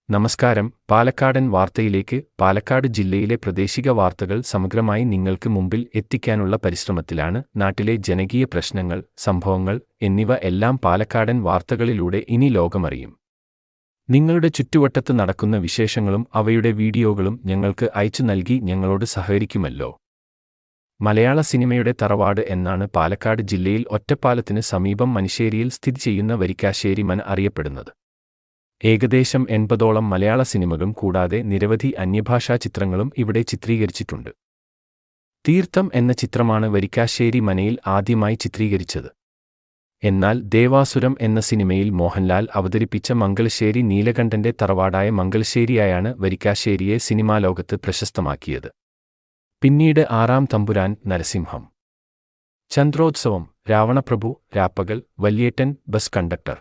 നമസ്കാരം. പാലക്കാടൻ വാർത്തയിലേക്ക്. പാലക്കാട് ജില്ലയിലെ പ്രാദേശിക വാർത്തകൾ സമഗ്രമായി നിങ്ങൾക്ക് മുമ്പിൽ എത്തിക്കാനുള്ള പരിശ്രമത്തിലാണ്. നാട്ടിലെ ജനകീയ പ്രശ്നങ്ങൾ, സംഭവങ്ങൾ എന്നിവ എല്ലാം പാലക്കാടൻ വാർത്തകളിലൂടെ ഇനി ലോകമറിയും. നിങ്ങളുടെ ചുറ്റുവട്ടത്ത് നടക്കുന്ന വിശേഷങ്ങളും അവയുടെ വീഡിയോകളും ഞങ്ങൾക്ക് അയച്ചു നൽകി ഞങ്ങളോട് സഹകരിക്കുമല്ലോ. മലയാള സിനിമയുടെ തറവാട് എന്നാണ് പാലക്കാട് ജില്ലയിൽ ഒറ്റപ്പാലത്തിന് സമീപം മനിശ്ശേരിയിൽ സ്ഥിതി ചെയ്യുന്ന വരിക്കാശ്ശേരി മന അറിയപ്പെടുന്നത്. ഏകദേശം 80ഓളം മലയാള സിനിമകളും കൂടാതെ നിരവധി അന്യഭാഷാ ചിത്രങ്ങളും ഇവിടെ ചിത്രീകരിച്ചിട്ടുണ്ട്. തീർത്ഥം എന്ന ചിത്രമാണ് വരിക്കാശ്ശേരി മനയിൽ ആദ്യമായി ചിത്രീകരിച്ചത്. എന്നാൽ ദേവാസുരം എന്ന സിനിമയിൽ മോഹൻലാൽ അവതരിപ്പിച്ച മംഗലശ്ശേരി നീലകണ്ഠന്റെ തറവാടായ മംഗലശ്ശേരിയായാണ് വരിക്കാശ്ശേരിയെ സിനിമാലോകത്ത് പ്രശസ്തമാക്കിയത്. പിന്നീട് ആറാം തമ്പുരാൻ, നരസിംഹം, ചന്ദ്രോത്സവം, രാവണപ്രഭു, രാപ്പകൽ, വല്യേട്ടൻ, ബസ് കണ്ടക്ടർ,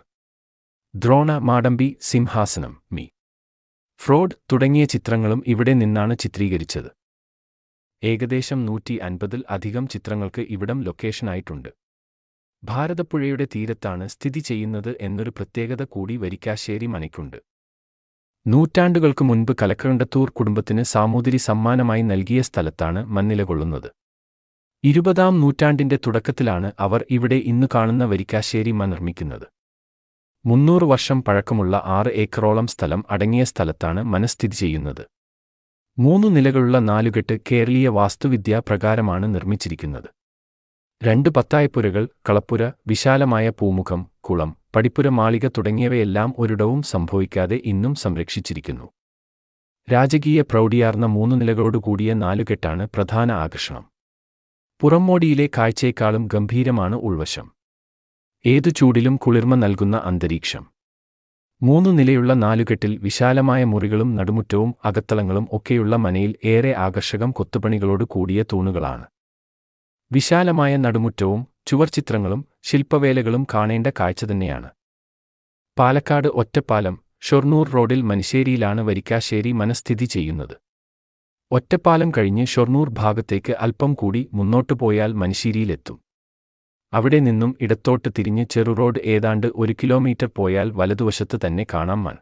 ദ്രോണ, മാടമ്പി, സിംഹാസനം, മീ ഫ്രോഡ് തുടങ്ങിയ ചിത്രങ്ങളും ഇവിടെ നിന്നാണ് ചിത്രീകരിച്ചത്. ഏകദേശം 150-ൽ അധികം ചിത്രങ്ങൾക്ക് ഇവിടം ലൊക്കേഷനായിട്ടുണ്ട്. ഭാരതപ്പുഴയുടെ തീരത്താണ് സ്ഥിതി ചെയ്യുന്നത് എന്നൊരു പ്രത്യേകത കൂടി വരിക്കാശ്ശേരി മനയ്ക്കുണ്ട്. നൂറ്റാണ്ടുകൾക്ക് മുൻപ് കലക്കണ്ടത്തൂർ കുടുംബത്തിന് സാമൂതിരി സമ്മാനമായി നൽകിയ സ്ഥലത്താണ് മണ്ണിലകൊള്ളുന്നത്. 20-ാം നൂറ്റാണ്ടിന്റെ തുടക്കത്തിലാണ് അവർ ഇവിടെ ഇന്നു കാണുന്ന വരിക്കാശ്ശേരി മന നിർമ്മിക്കുന്നത്. 300 വർഷം പഴക്കമുള്ള 6 ഏക്കറോളം സ്ഥലം അടങ്ങിയ സ്ഥലത്താണ് മന സ്ഥിതി ചെയ്യുന്നത്. 3 നിലകളുള്ള നാലുകെട്ട് കേരളീയ വാസ്തുവിദ്യാ പ്രകാരമാണ് നിർമ്മിച്ചിരിക്കുന്നത്. 2 പത്തായപ്പുരകൾ, കളപ്പുര, വിശാലമായ പൂമുഖം, കുളം, പടിപ്പുര, മാളിക തുടങ്ങിയവയെല്ലാം ഒരിടവും സംഭവിക്കാതെ ഇന്നും സംരക്ഷിച്ചിരിക്കുന്നു. രാജകീയ പ്രൗഢിയാർന്ന 3 നിലകളോടുകൂടിയ നാലുകെട്ടാണ് പ്രധാന ആകർഷണം. പുറമോടിയിലെ കാഴ്ചയേക്കാളും ഗംഭീരമാണ് ഉൾവശം. ഏതു ചൂടിലും കുളിർമ നൽകുന്ന അന്തരീക്ഷം. 3 നിലയുള്ള നാലുകെട്ടിൽ വിശാലമായ മുറികളും നടുമുറ്റവും അകത്തളങ്ങളും ഒക്കെയുള്ള മനയിൽ ഏറെ ആകർഷകം കൊത്തുപണികളോട് കൂടിയ തൂണുകളാണ്. വിശാലമായ നടുമുറ്റവും ചുവർച്ചിത്രങ്ങളും ശില്പവേലകളും കാണേണ്ട കാഴ്ച തന്നെയാണ്. പാലക്കാട് ഒറ്റപ്പാലം ഷൊർണൂർ റോഡിൽ മനിശ്ശേരിയിലാണ് വരിക്കാശ്ശേരി മന സ്ഥിതി ചെയ്യുന്നത്. ഒറ്റപ്പാലം കഴിഞ്ഞ് ഷൊർണൂർ ഭാഗത്തേക്ക് അല്പം കൂടി മുന്നോട്ടു പോയാൽ മനിശ്ശേരിയിലെത്തും. അവിടെ നിന്നും ഇടത്തോട്ട് തിരിഞ്ഞ് ചെറുറോഡ് ഏതാണ്ട് 1 കിലോമീറ്റർ പോയാൽ വലതുവശത്ത് തന്നെ കാണാം മന.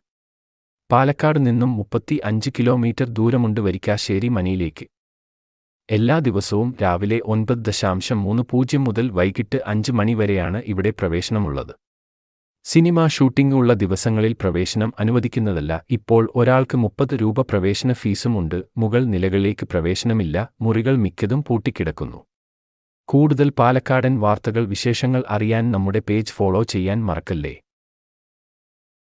പാലക്കാട് നിന്നും 35 കിലോമീറ്റർ ദൂരമുണ്ട് വരിക്കാശ്ശേരി മനയിലേക്ക്. എല്ലാ ദിവസവും രാവിലെ 9:30 മുതൽ വൈകിട്ട് 5 മണി വരെയാണ് ഇവിടെ പ്രവേശനമുള്ളത്. സിനിമ ഷൂട്ടിംഗ് ഉള്ള ദിവസങ്ങളിൽ പ്രവേശനം അനുവദിക്കുന്നതല്ല. ഇപ്പോൾ ഒരാൾക്ക് 30 രൂപ പ്രവേശന ഫീസും ഉണ്ട്. മുകൾ നിലകളിലേക്ക് പ്രവേശനമില്ല. മുറികൾ മിക്കതും പൂട്ടിക്കിടക്കുന്നു. കൂടുതൽ പാലക്കാടൻ വാർത്തകൾ, വിശേഷങ്ങൾ അറിയാൻ നമ്മുടെ പേജ് ഫോളോ ചെയ്യാൻ മറക്കല്ലേ.